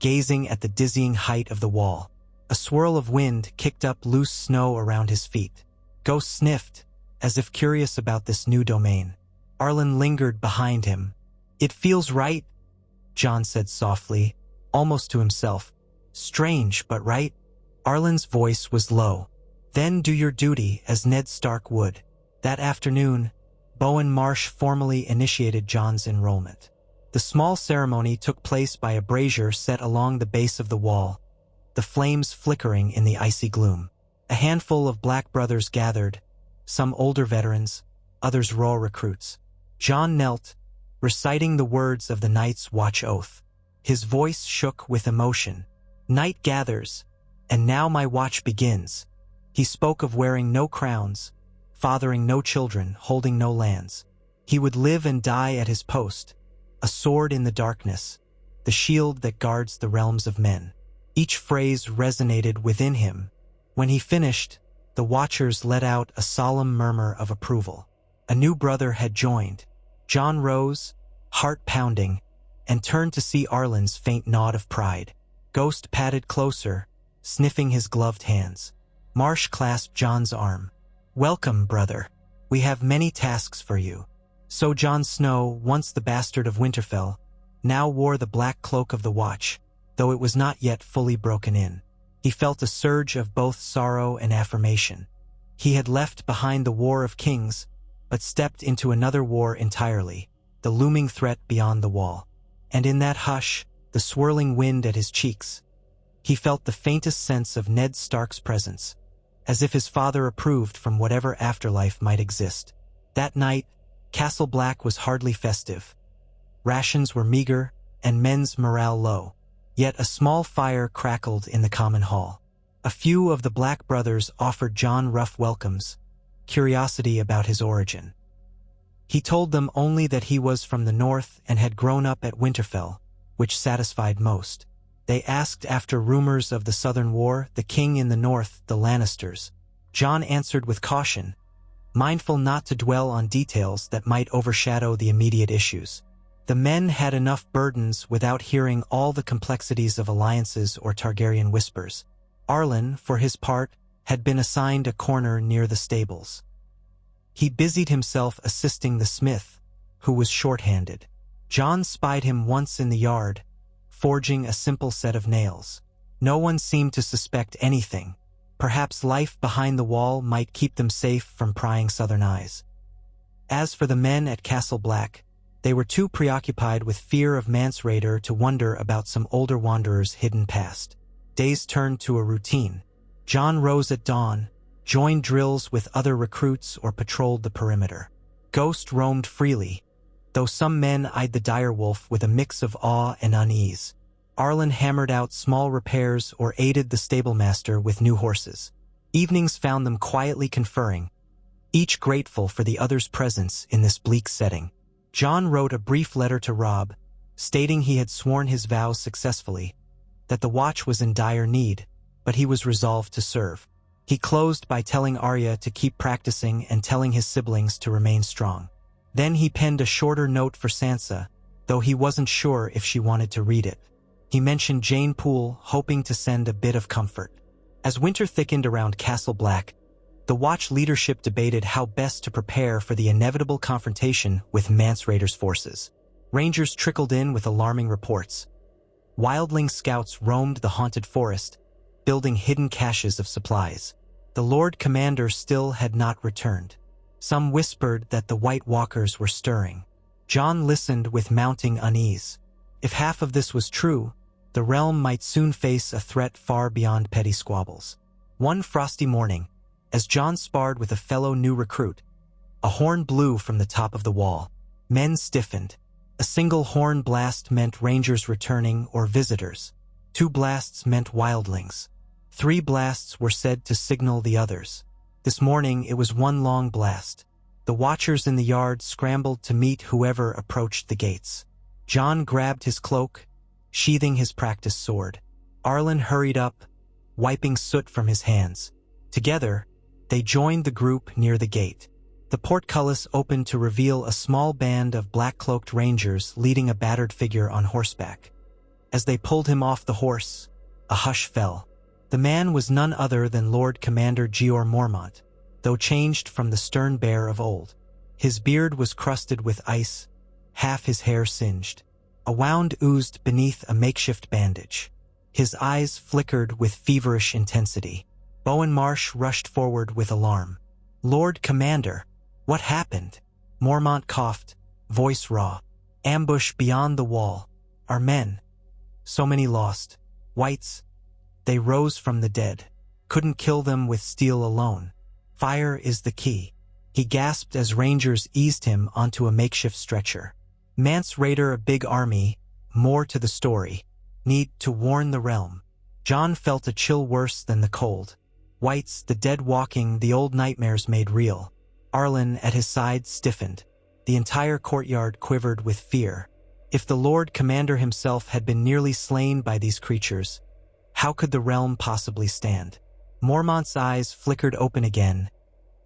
S1: gazing at the dizzying height of the wall. A swirl of wind kicked up loose snow around his feet. Ghost sniffed, as if curious about this new domain. Arlen lingered behind him. "It feels right," Jon said softly, almost to himself. "Strange, but right." Arlen's voice was low. "Then do your duty as Ned Stark would." That afternoon, Bowen Marsh formally initiated Jon's enrollment. The small ceremony took place by a brazier set along the base of the wall, the flames flickering in the icy gloom. A handful of Black brothers gathered, some older veterans, others raw recruits. Jon knelt, reciting the words of the Night's Watch oath. His voice shook with emotion. "Night gathers, and now my watch begins." He spoke of wearing no crowns, fathering no children, holding no lands. He would live and die at his post, a sword in the darkness, the shield that guards the realms of men. Each phrase resonated within him. When he finished, the watchers let out a solemn murmur of approval. A new brother had joined. Jon rose, heart pounding, and turned to see Arlen's faint nod of pride. Ghost padded closer, sniffing his gloved hands. Marsh clasped Jon's arm. "Welcome, brother. We have many tasks for you." So Jon Snow, once the bastard of Winterfell, now wore the black cloak of the Watch, though it was not yet fully broken in. He felt a surge of both sorrow and affirmation. He had left behind the War of Kings, but stepped into another war entirely, the looming threat beyond the wall. And in that hush, the swirling wind at his cheeks, he felt the faintest sense of Ned Stark's presence, as if his father approved from whatever afterlife might exist. That night, Castle Black was hardly festive. Rations were meager, and men's morale low. Yet a small fire crackled in the common hall. A few of the Black brothers offered Jon rough welcomes, curiosity about his origin. He told them only that he was from the north and had grown up at Winterfell, which satisfied most. They asked after rumors of the Southern War, the king in the north, the Lannisters. Jon answered with caution, mindful not to dwell on details that might overshadow the immediate issues. The men had enough burdens without hearing all the complexities of alliances or Targaryen whispers. Arlen, for his part, had been assigned a corner near the stables. He busied himself assisting the smith, who was short-handed. Jon spied him once in the yard, forging a simple set of nails. No one seemed to suspect anything. Perhaps life behind the wall might keep them safe from prying southern eyes. As for the men at Castle Black, they were too preoccupied with fear of Mance Rayder to wonder about some older wanderer's hidden past. Days turned to a routine. Jon rose at dawn, joined drills with other recruits or patrolled the perimeter. Ghost roamed freely, though some men eyed the direwolf with a mix of awe and unease. Arlen hammered out small repairs or aided the stablemaster with new horses. Evenings found them quietly conferring, each grateful for the other's presence in this bleak setting. Jon wrote a brief letter to Robb, stating he had sworn his vows successfully, that the Watch was in dire need, but he was resolved to serve. He closed by telling Arya to keep practicing and telling his siblings to remain strong. Then he penned a shorter note for Sansa, though he wasn't sure if she wanted to read it. He mentioned Jane Poole, hoping to send a bit of comfort. As winter thickened around Castle Black, the Watch leadership debated how best to prepare for the inevitable confrontation with Mance Rayder's forces. Rangers trickled in with alarming reports. Wildling scouts roamed the haunted forest, building hidden caches of supplies. The Lord Commander still had not returned. Some whispered that the White Walkers were stirring. Jon listened with mounting unease. If half of this was true, the realm might soon face a threat far beyond petty squabbles. One frosty morning, as Jon sparred with a fellow new recruit, a horn blew from the top of the wall. Men stiffened. A single horn blast meant rangers returning or visitors. 2 blasts meant wildlings. 3 blasts were said to signal the others. This morning it was one long blast. The watchers in the yard scrambled to meet whoever approached the gates. Jon grabbed his cloak, sheathing his practice sword. Arlen hurried up, wiping soot from his hands. Together, they joined the group near the gate. The portcullis opened to reveal a small band of black-cloaked rangers leading a battered figure on horseback. As they pulled him off the horse, a hush fell. The man was none other than Lord Commander Jeor Mormont, though changed from the stern bear of old. His beard was crusted with ice, half his hair singed. A wound oozed beneath a makeshift bandage. His eyes flickered with feverish intensity. Bowen Marsh rushed forward with alarm. "Lord Commander, what happened?" Mormont coughed, voice raw. "Ambush beyond the wall. Our men. So many lost. Whites. They rose from the dead. Couldn't kill them with steel alone. Fire is the key." He gasped as rangers eased him onto a makeshift stretcher. Mance Rayder, a big army, more to the story. Need to warn the realm. Jon felt a chill worse than the cold. Whites, the dead walking, the old nightmares made real. Arlen, at his side, stiffened. The entire courtyard quivered with fear. If the Lord Commander himself had been nearly slain by these creatures, how could the realm possibly stand? Mormont's eyes flickered open again,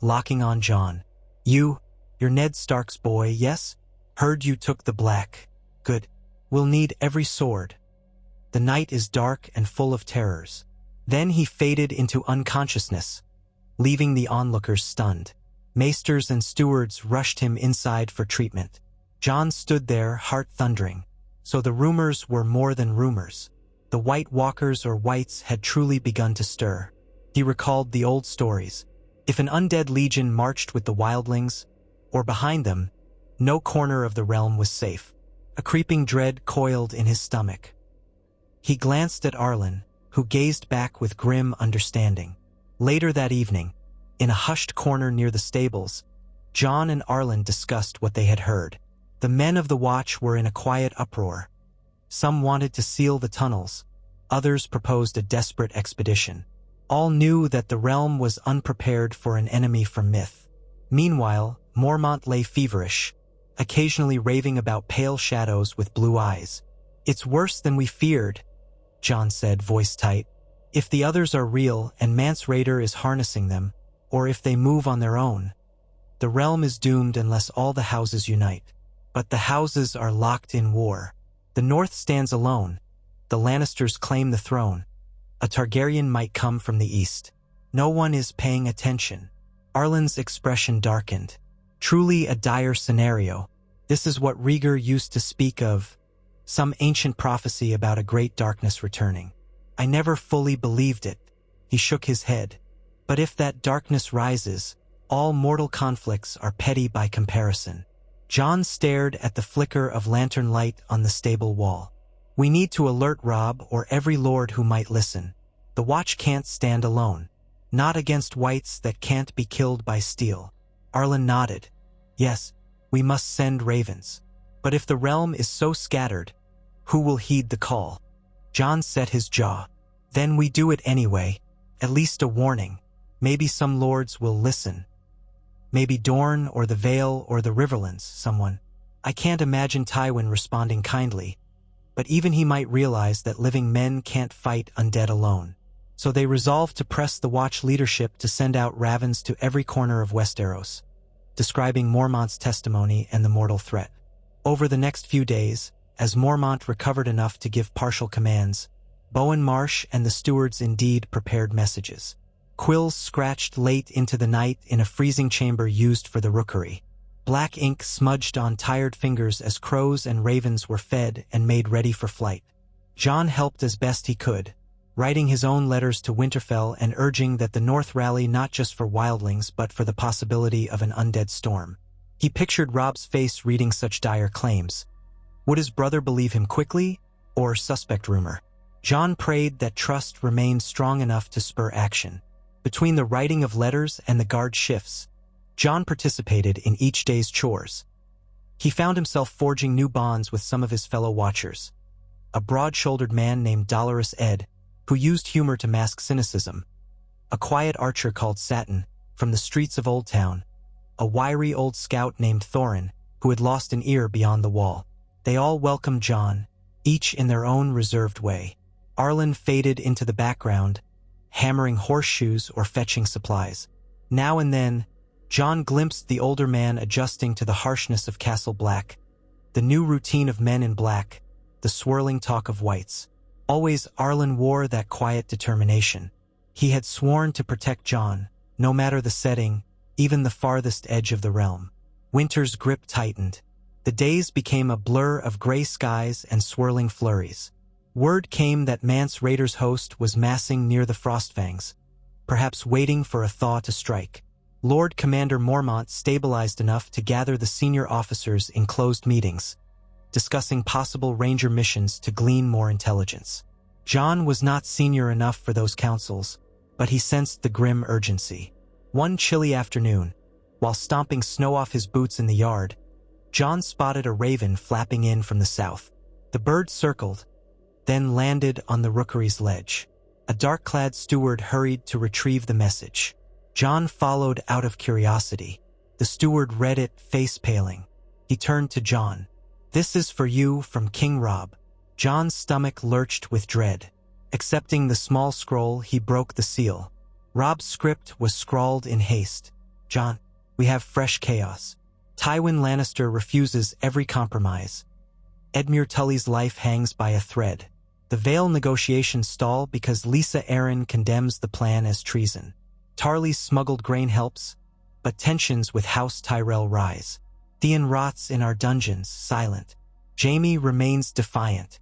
S1: locking on Jon. You're Ned Stark's boy, yes? Heard you took the black. Good. We'll need every sword. The night is dark and full of terrors." Then he faded into unconsciousness, leaving the onlookers stunned. Maesters and stewards rushed him inside for treatment. Jon stood there, heart thundering. So the rumors were more than rumors. The White Walkers or Whites had truly begun to stir. He recalled the old stories. If an undead legion marched with the wildlings, or behind them, no corner of the realm was safe. A creeping dread coiled in his stomach. He glanced at Arlen, who gazed back with grim understanding. Later that evening, in a hushed corner near the stables, John and Arlen discussed what they had heard. The men of the watch were in a quiet uproar. Some wanted to seal the tunnels, others proposed a desperate expedition. All knew that the realm was unprepared for an enemy from myth. Meanwhile, Mormont lay feverish, occasionally raving about pale shadows with blue eyes. "It's worse than we feared," John said, voice tight. "If the others are real and Mance Rayder is harnessing them, or if they move on their own, the realm is doomed unless all the houses unite. But the houses are locked in war. The North stands alone. The Lannisters claim the throne. A Targaryen might come from the east. No one is paying attention." Arlen's expression darkened. "Truly a dire scenario. This is what Rhaegar used to speak of, some ancient prophecy about a great darkness returning. I never fully believed it." He shook his head. "But if that darkness rises, all mortal conflicts are petty by comparison." John stared at the flicker of lantern light on the stable wall. "We need to alert Robb or every lord who might listen. The watch can't stand alone. Not against whites that can't be killed by steel." Arlen nodded. "Yes, we must send ravens. But if the realm is so scattered, who will heed the call?" John set his jaw. "Then we do it anyway. At least a warning. Maybe some lords will listen. Maybe Dorne or the Vale or the Riverlands, someone." I can't imagine Tywin responding kindly, but even he might realize that living men can't fight undead alone. So they resolved to press the Watch leadership to send out ravens to every corner of Westeros, describing Mormont's testimony and the mortal threat. Over the next few days, as Mormont recovered enough to give partial commands, Bowen Marsh and the stewards indeed prepared messages. Quills scratched late into the night in a freezing chamber used for the rookery. Black ink smudged on tired fingers as crows and ravens were fed and made ready for flight. John helped as best he could, writing his own letters to Winterfell and urging that the North rally not just for wildlings but for the possibility of an undead storm. He pictured Robb's face reading such dire claims. Would his brother believe him quickly, or suspect rumor? John prayed that trust remained strong enough to spur action. Between the writing of letters and the guard shifts, John participated in each day's chores. He found himself forging new bonds with some of his fellow watchers. A broad-shouldered man named Dolorous Ed, who used humor to mask cynicism. A quiet archer called Satin, from the streets of Old Town. A wiry old scout named Thorin, who had lost an ear beyond the wall. They all welcomed John, each in their own reserved way. Arlen faded into the background, hammering horseshoes or fetching supplies. Now and then, John glimpsed the older man adjusting to the harshness of Castle Black, the new routine of men in black, the swirling talk of whites. Always Arlen wore that quiet determination. He had sworn to protect John, no matter the setting, even the farthest edge of the realm. Winter's grip tightened. The days became a blur of gray skies and swirling flurries. Word came that Mance Rayder's host was massing near the Frostfangs, perhaps waiting for a thaw to strike. Lord Commander Mormont stabilized enough to gather the senior officers in closed meetings, discussing possible ranger missions to glean more intelligence. John was not senior enough for those councils, but he sensed the grim urgency. One chilly afternoon, while stomping snow off his boots in the yard, John spotted a raven flapping in from the south. The bird circled, then landed on the rookery's ledge. A dark-clad steward hurried to retrieve the message. John followed out of curiosity. The steward read it, face paling. He turned to John. "This is for you from King Robb." John's stomach lurched with dread. Accepting the small scroll, he broke the seal. Robb's script was scrawled in haste. "John, we have fresh chaos. Tywin Lannister refuses every compromise. Edmure Tully's life hangs by a thread. The Vale negotiations stall because Lisa Arryn condemns the plan as treason. Tarly's smuggled grain helps, but tensions with House Tyrell rise. Theon rots in our dungeons, silent. Jaime remains defiant.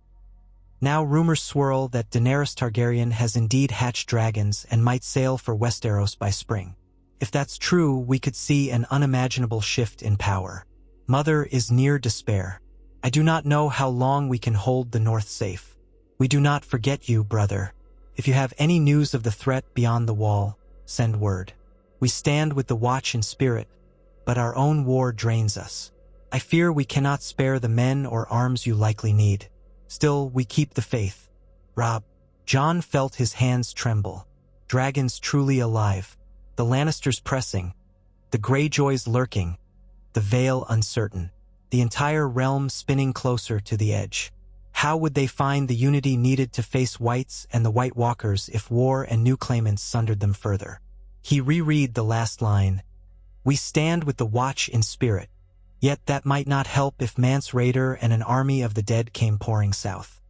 S1: Now rumors swirl that Daenerys Targaryen has indeed hatched dragons and might sail for Westeros by spring. If that's true, we could see an unimaginable shift in power. Mother is near despair. I do not know how long we can hold the North safe. We do not forget you, brother. If you have any news of the threat beyond the wall, send word. We stand with the watch in spirit, but our own war drains us. I fear we cannot spare the men or arms you likely need. Still, we keep the faith. Rob. Jon felt his hands tremble. Dragons truly alive. The Lannisters pressing. The Greyjoys lurking. The Vale uncertain. The entire realm spinning closer to the edge. How would they find the unity needed to face Whites and the White Walkers if war and new claimants sundered them further? He reread the last line. We stand with the watch in spirit. Yet that might not help if Mance Rayder and an army of the dead came pouring south.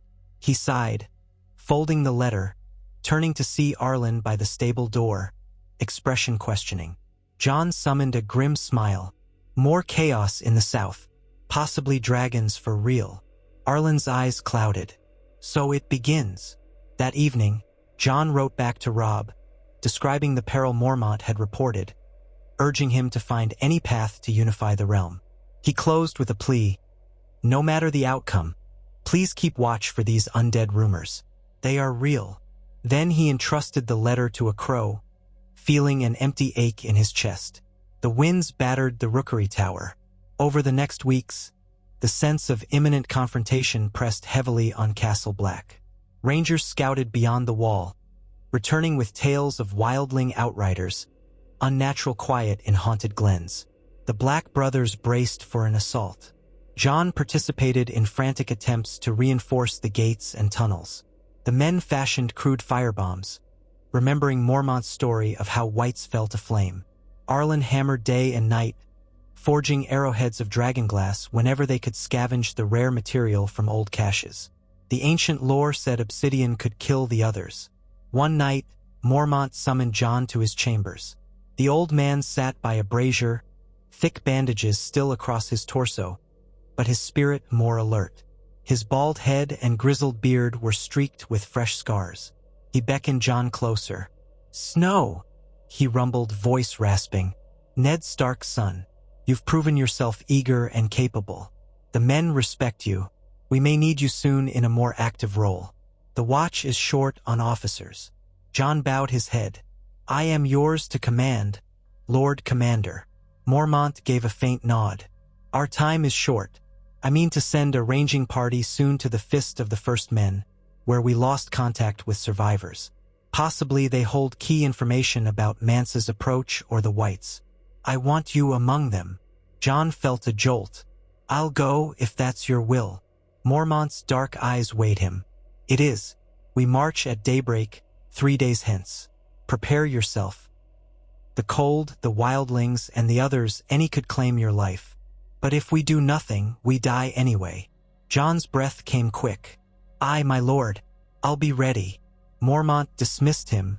S1: He sighed, folding the letter, turning to see Arlen by the stable door, expression questioning. Jon summoned a grim smile. More chaos in the south. Possibly dragons for real. Arlen's eyes clouded. So it begins. That evening, Jon wrote back to Robb, describing the peril Mormont had reported, urging him to find any path to unify the realm. He closed with a plea. No matter the outcome, please keep watch for these undead rumors. They are real. Then he entrusted the letter to a crow, feeling an empty ache in his chest. The winds battered the rookery tower. Over the next weeks, the sense of imminent confrontation pressed heavily on Castle Black. Rangers scouted beyond the wall, returning with tales of wildling outriders, unnatural quiet in haunted glens. The Black brothers braced for an assault. Jon participated in frantic attempts to reinforce the gates and tunnels. The men fashioned crude firebombs, remembering Mormont's story of how Whites fell to flame. Arlen hammered day and night, forging arrowheads of dragonglass whenever they could scavenge the rare material from old caches. The ancient lore said obsidian could kill the others. One night, Mormont summoned Jon to his chambers. The old man sat by a brazier, thick bandages still across his torso, but his spirit more alert. His bald head and grizzled beard were streaked with fresh scars. He beckoned Jon closer. "Snow," he rumbled, voice rasping. "Ned Stark's son. You've proven yourself eager and capable. The men respect you. We may need you soon in a more active role. The watch is short on officers." Jon bowed his head. "I am yours to command, Lord Commander." Mormont gave a faint nod. "Our time is short. I mean to send a ranging party soon to the Fist of the First Men, where we lost contact with survivors. Possibly they hold key information about Mance's approach or the Whites. I want you among them." Jon felt a jolt. "I'll go if that's your will." Mormont's dark eyes weighed him. "It is. We march at daybreak, 3 days hence. Prepare yourself. The cold, the wildlings, and the others, any could claim your life. But if we do nothing, we die anyway." Jon's breath came quick. "Aye, my lord. I'll be ready." Mormont dismissed him,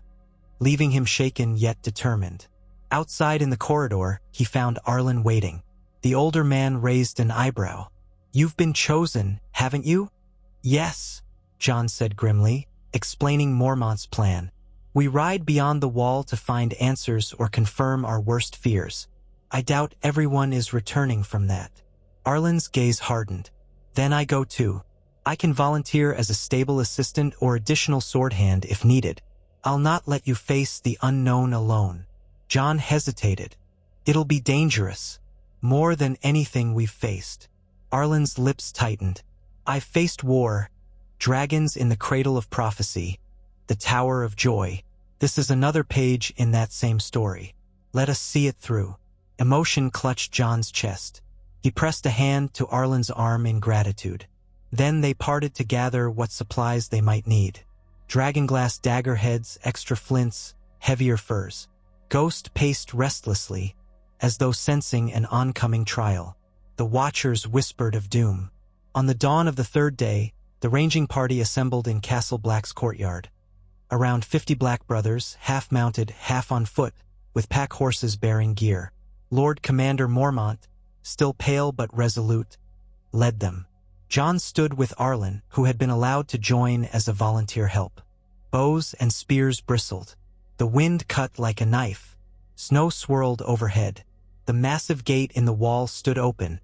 S1: leaving him shaken yet determined. Outside in the corridor, he found Arlen waiting. The older man raised an eyebrow. "You've been chosen, haven't you?" "Yes," Jon said grimly, explaining Mormont's plan. "We ride beyond the wall to find answers or confirm our worst fears. I doubt everyone is returning from that." Arlen's gaze hardened. "Then I go too. I can volunteer as a stable assistant or additional sword hand if needed. I'll not let you face the unknown alone." Jon hesitated. "It'll be dangerous. More than anything we've faced." Arlen's lips tightened. "I've faced war, dragons in the cradle of prophecy, the Tower of Joy. This is another page in that same story. Let us see it through." Emotion clutched Jon's chest. He pressed a hand to Arlen's arm in gratitude. Then they parted to gather what supplies they might need. Dragonglass dagger heads, extra flints, heavier furs. Ghost paced restlessly, as though sensing an oncoming trial. The watchers whispered of doom. On the dawn of the third day, the ranging party assembled in Castle Black's courtyard. Around 50 Black brothers, half mounted, half on foot, with pack horses bearing gear. Lord Commander Mormont, still pale but resolute, led them. Jon stood with Arlen, who had been allowed to join as a volunteer help. Bows and spears bristled. The wind cut like a knife, Snow swirled overhead. The massive gate in the wall stood open,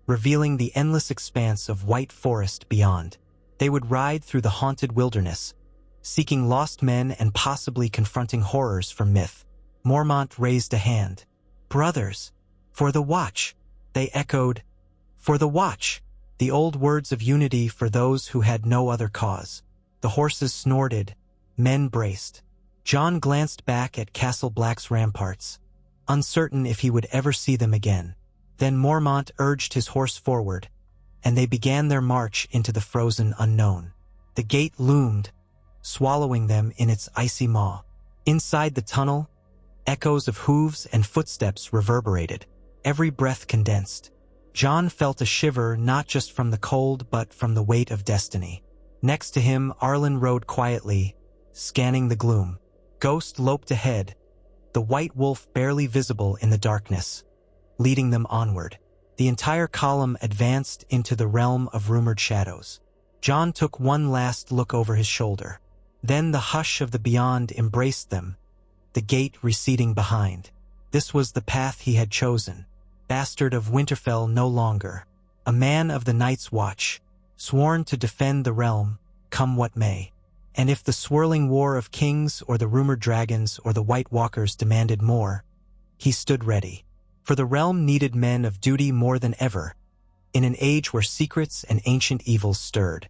S1: revealing the endless expanse of white forest beyond. They would ride through the haunted wilderness, seeking lost men and possibly confronting horrors from myth. Mormont raised a hand. "Brothers, for the watch!" They echoed, "For the watch!" The old words of unity for those who had no other cause. The horses snorted, men braced. John glanced back at Castle Black's ramparts, uncertain if he would ever see them again. Then Mormont urged his horse forward, and they began their march into the frozen unknown. The gate loomed, swallowing them in its icy maw. Inside the tunnel, echoes of hooves and footsteps reverberated, every breath condensed. John felt a shiver not just from the cold but from the weight of destiny. Next to him, Arlen rode quietly, scanning the gloom. Ghost loped ahead, the white wolf barely visible in the darkness, leading them onward. The entire column advanced into the realm of rumored shadows. John took one last look over his shoulder. Then the hush of the beyond embraced them, the gate receding behind. This was the path he had chosen. Bastard of Winterfell no longer. A man of the Night's Watch, sworn to defend the realm, come what may. And if the swirling war of kings or the rumored dragons or the White Walkers demanded more, he stood ready. For the realm needed men of duty more than ever, in an age where secrets and ancient evils stirred.